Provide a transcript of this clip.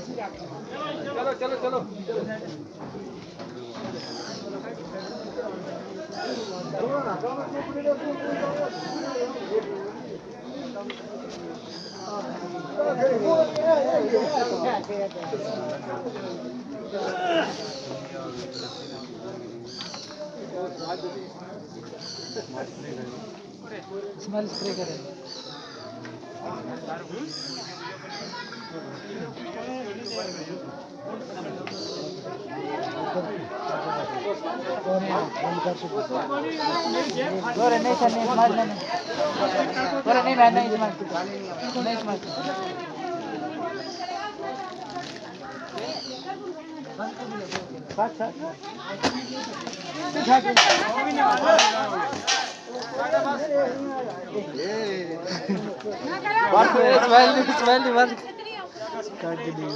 चलो चलो चलो स्मेल स्प्रे करें। गोरे नहीं सर, नहीं स्मार्ट नहीं, गोरे नहीं मैं नहीं स्मार्ट, नहीं स्मार्ट। बात सर स्माइल बंद काट दी।